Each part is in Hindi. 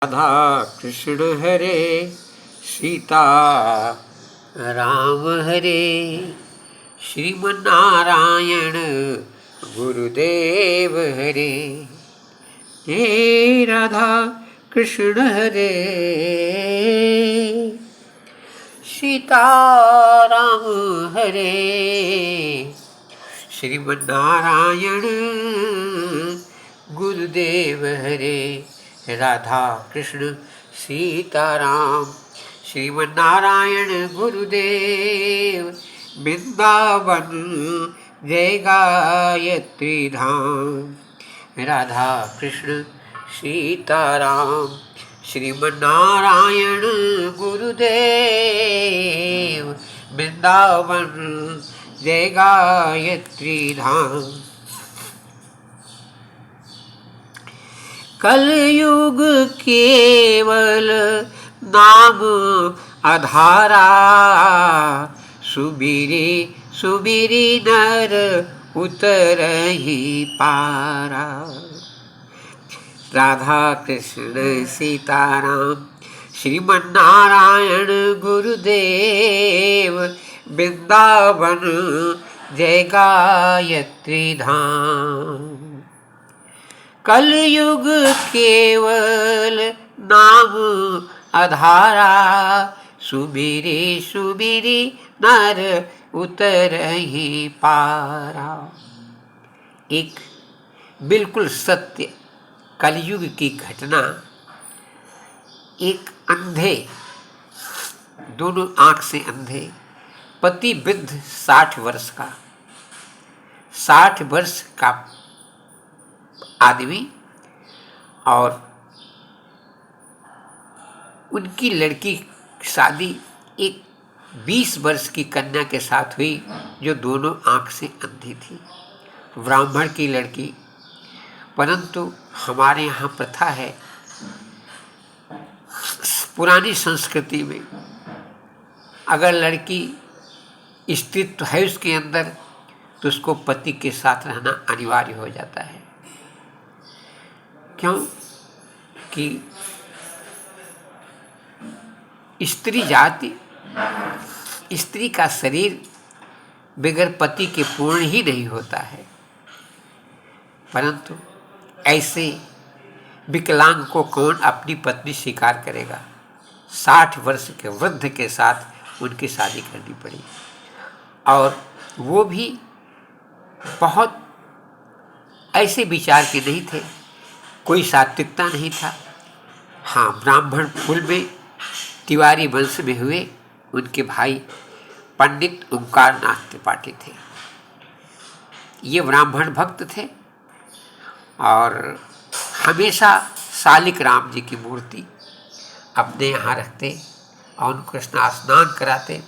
राधा कृष्ण हरे सीता राम हरे श्रीमन्नारायण गुरुदेव हरे। हे राधा कृष्ण हरे सीता राम हरे श्रीमन्नारायण गुरुदेव हरे। राधा कृष्ण सीताराम श्रीमन्नारायण गुरुदेव वृंदावन जय गायत्री धाम। राधा कृष्ण सीताराम श्रीमन्नारायण गुरुदेव वृंदावन जय गायत्री धाम। कलयुग केवल नाम आधारा, सुबिरे सुबिरी नर उतरहि पारा। राधा कृष्ण सीताराम श्रीमन्नारायण गुरुदेव वृंदावन जय गायत्री धाम। कलयुग केवल नाम आधारा, सुबिरे सुबिरी नर उतरहि पारा। एक बिल्कुल सत्य कलयुग की घटना। एक अंधे, दोनों आंख से अंधे पति वृद्ध 60 वर्ष का, 60 वर्ष का आदमी और उनकी लड़की की शादी एक 20 वर्ष की कन्या के साथ हुई जो दोनों आंख से अंधी थी, ब्राह्मण की लड़की। परंतु हमारे यहाँ प्रथा है, पुरानी संस्कृति में अगर लड़की स्त्रीत्व है उसके अंदर तो उसको पति के साथ रहना अनिवार्य हो जाता है। क्यों कि स्त्री जाति, स्त्री का शरीर बगैर पति के पूर्ण ही नहीं होता है। परंतु ऐसे विकलांग को कौन अपनी पत्नी स्वीकार करेगा। 60 वर्ष के वृद्ध के साथ उनकी शादी करनी पड़ी और वो भी बहुत ऐसे विचार के नहीं थे, कोई सात्विकता नहीं था। हाँ, ब्राह्मण कुल में तिवारी वंश में हुए उनके भाई पंडित ओंकारनाथ त्रिपाठी थे। ये ब्राह्मण भक्त थे और हमेशा शालिक राम जी की मूर्ति अपने यहाँ रखते और उनको स्नान कराते,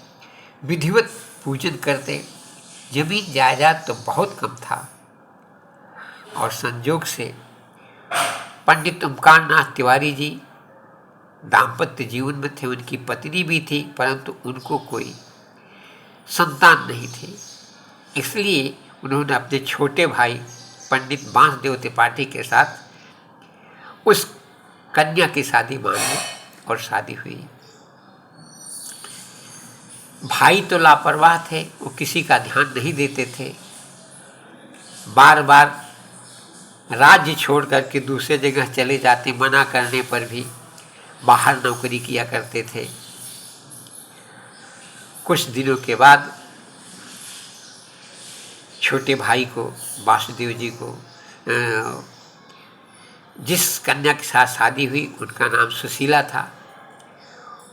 विधिवत पूजन करते। जमीन जायदाद तो बहुत कम था और संजोग से पंडित ओंकारनाथ तिवारी जी दाम्पत्य जीवन में थे, उनकी पत्नी भी थी, परंतु उनको कोई संतान नहीं थी। इसलिए उन्होंने अपने छोटे भाई पंडित बांसदेव त्रिपाठी के साथ उस कन्या की शादी मान ली और शादी हुई। भाई तो लापरवाह थे, वो किसी का ध्यान नहीं देते थे, बार बार राज्य छोड़ करके दूसरे जगह चले जाते, मना करने पर भी बाहर नौकरी किया करते थे। कुछ दिनों के बाद छोटे भाई को, वासुदेव जी को, जिस कन्या के साथ शादी हुई उनका नाम सुशीला था,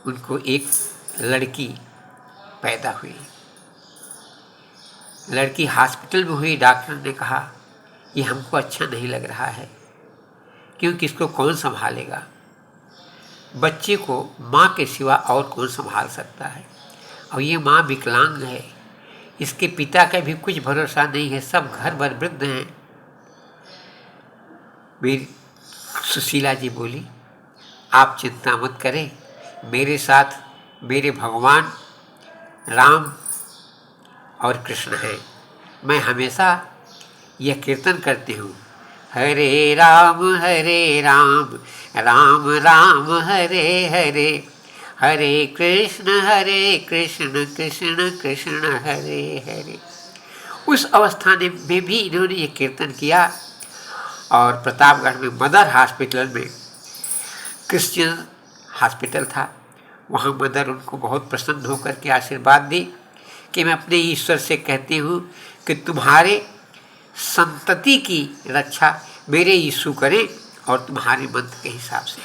उनको एक लड़की पैदा हुई। लड़की हॉस्पिटल में हुई। डॉक्टर ने कहा ये हमको अच्छा नहीं लग रहा है, क्योंकि इसको कौन संभालेगा। बच्चे को माँ के सिवा और कौन संभाल सकता है, और ये माँ विकलांग है, इसके पिता का भी कुछ भरोसा नहीं है, सब घर भर वृद्ध हैं। मेरी सुशीला जी बोली आप चिंता मत करें, मेरे साथ मेरे भगवान राम और कृष्ण हैं। मैं हमेशा यह कीर्तन करती हूँ, हरे राम राम राम हरे हरे, हरे कृष्ण कृष्ण कृष्ण हरे हरे। उस अवस्था में भी इन्होंने ये कीर्तन किया। और प्रतापगढ़ में मदर हॉस्पिटल में, क्रिश्चियन हॉस्पिटल था, वहाँ मदर उनको बहुत प्रसन्न होकर के आशीर्वाद दी कि मैं अपने ईश्वर से कहती हूँ कि तुम्हारे संतति की रक्षा मेरे यीशु करें और तुम्हारे मंत्र के हिसाब से।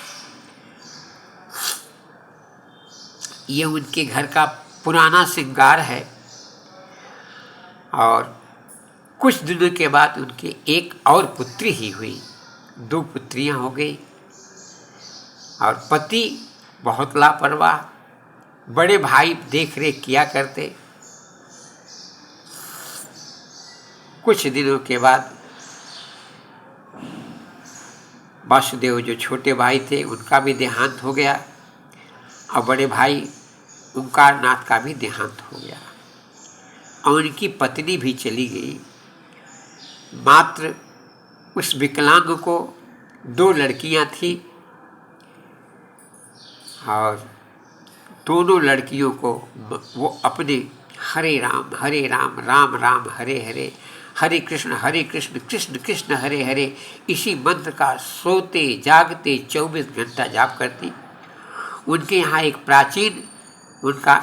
ये उनके घर का पुराना श्रृंगार है। और कुछ दिनों के बाद उनके एक और पुत्री ही हुई, 2 पुत्रियां हो गई। और पति बहुत लापरवाह, बड़े भाई देख रेख किया करते। कुछ दिनों के बाद वासुदेव जो छोटे भाई थे उनका भी देहांत हो गया, और बड़े भाई ओंकार नाथ का भी देहांत हो गया, और उनकी पत्नी भी चली गई। मात्र उस विकलांग को 2 लड़कियां थी, और दोनों लड़कियों को वो अपने हरे राम राम राम हरे हरे, हरे कृष्ण कृष्ण कृष्ण हरे हरे, इसी मंत्र का सोते जागते 24 घंटा जाप करती। उनके यहाँ एक प्राचीन उनका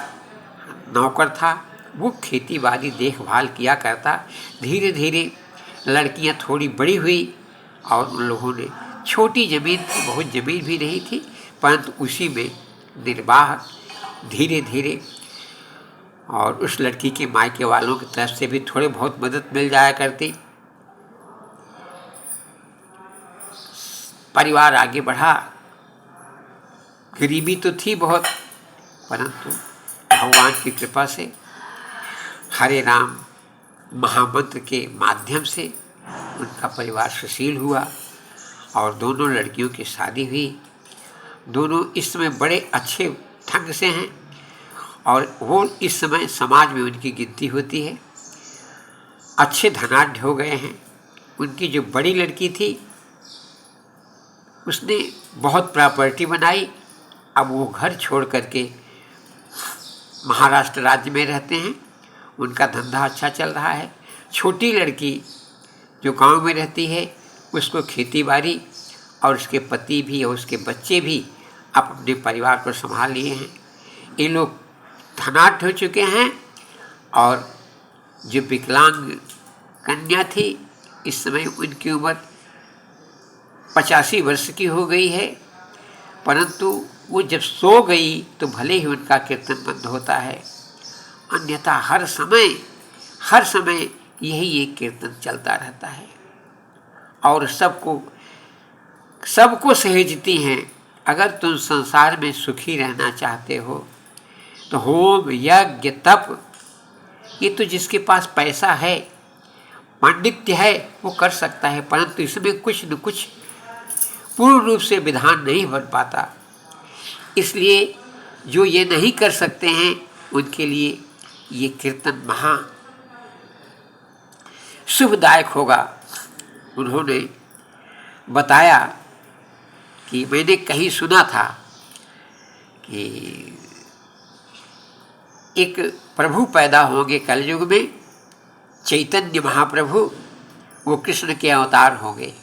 नौकर था, वो खेती बाड़ी देखभाल किया करता। धीरे धीरे लड़कियाँ थोड़ी बड़ी हुई, और उन लोगों ने छोटी ज़मीन थी, बहुत ज़मीन भी नहीं थी, परंतु उसी में निर्वाह धीरे धीरे। और उस लड़की के मायके वालों की तरफ से भी थोड़े बहुत मदद मिल जाया करती। परिवार आगे बढ़ा। गरीबी तो थी बहुत, परंतु भगवान की कृपा से हरे राम महामंत्र के माध्यम से उनका परिवार सुशील हुआ, और दोनों लड़कियों की शादी हुई। दोनों इस समय बड़े अच्छे ढंग से हैं, और वो इस समय समाज में उनकी गिनती होती है। अच्छे धनाढ्य हो गए हैं। उनकी जो बड़ी लड़की थी उसने बहुत प्रॉपर्टी बनाई, अब वो घर छोड़ करके महाराष्ट्र राज्य में रहते हैं, उनका धंधा अच्छा चल रहा है। छोटी लड़की जो गांव में रहती है उसको खेती बाड़ी, और उसके पति भी और उसके बच्चे भी अपने परिवार को संभाल लिए हैं। ये लोग धनाढ्य हो चुके हैं। और जो विकलांग कन्या थी इस समय उनकी उम्र 85 वर्ष की हो गई है, परंतु वो जब सो गई तो भले ही उनका कीर्तन बंद होता है, अन्यथा हर समय यही एक कीर्तन चलता रहता है। और सबको सहेजती हैं। अगर तुम संसार में सुखी रहना चाहते हो तो होम यज्ञ तप, ये तो जिसके पास पैसा है, पांडित्य है, वो कर सकता है, परंतु इसमें कुछ न कुछ पूर्ण रूप से विधान नहीं बन पाता। इसलिए जो ये नहीं कर सकते हैं उनके लिए ये कीर्तन महा शुभदायक होगा। उन्होंने बताया कि मैंने कहीं सुना था कि एक प्रभु पैदा होंगे कलयुग में, चैतन्य महाप्रभु, वो कृष्ण के अवतार होंगे।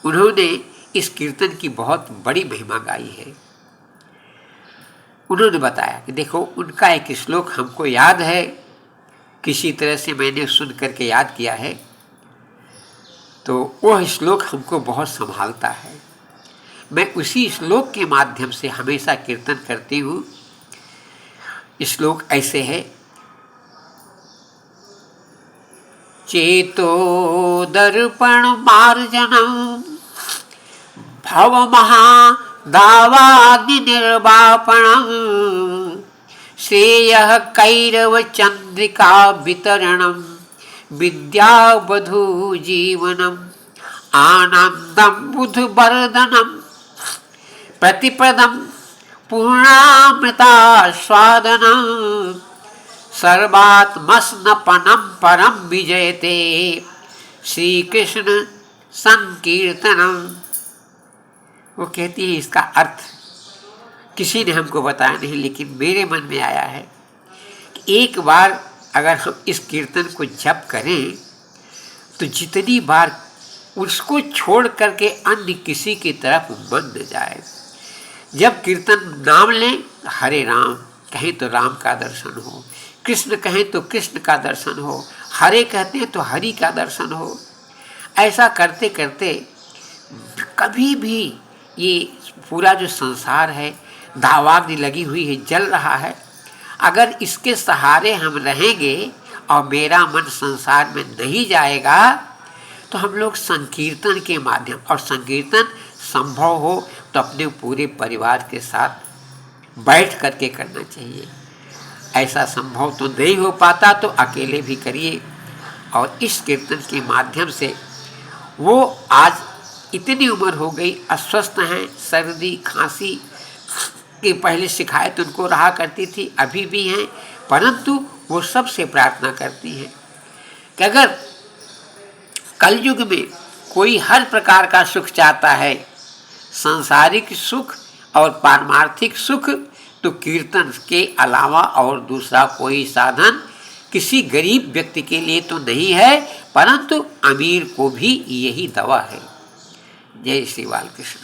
उन्होंने इस कीर्तन की बहुत बड़ी महिमा गाई है। उन्होंने बताया कि देखो, उनका एक श्लोक हमको याद है, किसी तरह से मैंने सुन करके याद किया है, तो वह श्लोक हमको बहुत संभालता है। मैं उसी श्लोक के माध्यम से हमेशा कीर्तन करती हूँ। श्लोक ऐसे है, चेतो दर्पण मार्जनम भव महा दावाग्नि निर्वापणम श्रेयः कैरव चंद्रिका वितरणम विद्या वधू जीवनम आनंदम बुध वर्धनम प्रतिपदम पूर्णामृता स्वादनम सर्वात्मस्नपनम परम विजयते। श्री कृष्ण संकीर्तनम। वो कहती है इसका अर्थ किसी ने हमको बताया नहीं, लेकिन मेरे मन में आया है कि एक बार अगर हम इस कीर्तन को जप करें तो जितनी बार उसको छोड़ करके अन्य किसी की तरफ मन न जाए। जब कीर्तन नाम लें, हरे राम कहें तो राम का दर्शन हो, कृष्ण कहें तो कृष्ण का दर्शन हो, हरे कहते हैं तो हरि का दर्शन हो। ऐसा करते करते कभी भी ये पूरा जो संसार है दावाग्नि लगी हुई है, जल रहा है, अगर इसके सहारे हम रहेंगे और मेरा मन संसार में नहीं जाएगा तो हम लोग संकीर्तन के माध्यम, और संकीर्तन संभव हो तो अपने पूरे परिवार के साथ बैठ करके करना चाहिए। ऐसा संभव तो नहीं हो पाता तो अकेले भी करिए। और इस कीर्तन के माध्यम से वो आज इतनी उम्र हो गई, अस्वस्थ हैं, सर्दी खांसी की पहले शिकायत उनको रहा करती थी, अभी भी हैं, परंतु वो सबसे प्रार्थना करती हैं कि अगर कलयुग में कोई हर प्रकार का सुख चाहता है, सांसारिक सुख और पारमार्थिक सुख, तो कीर्तन के अलावा और दूसरा कोई साधन किसी गरीब व्यक्ति के लिए तो नहीं है, परंतु अमीर को भी यही दवा है। जय श्री बाल कृष्ण।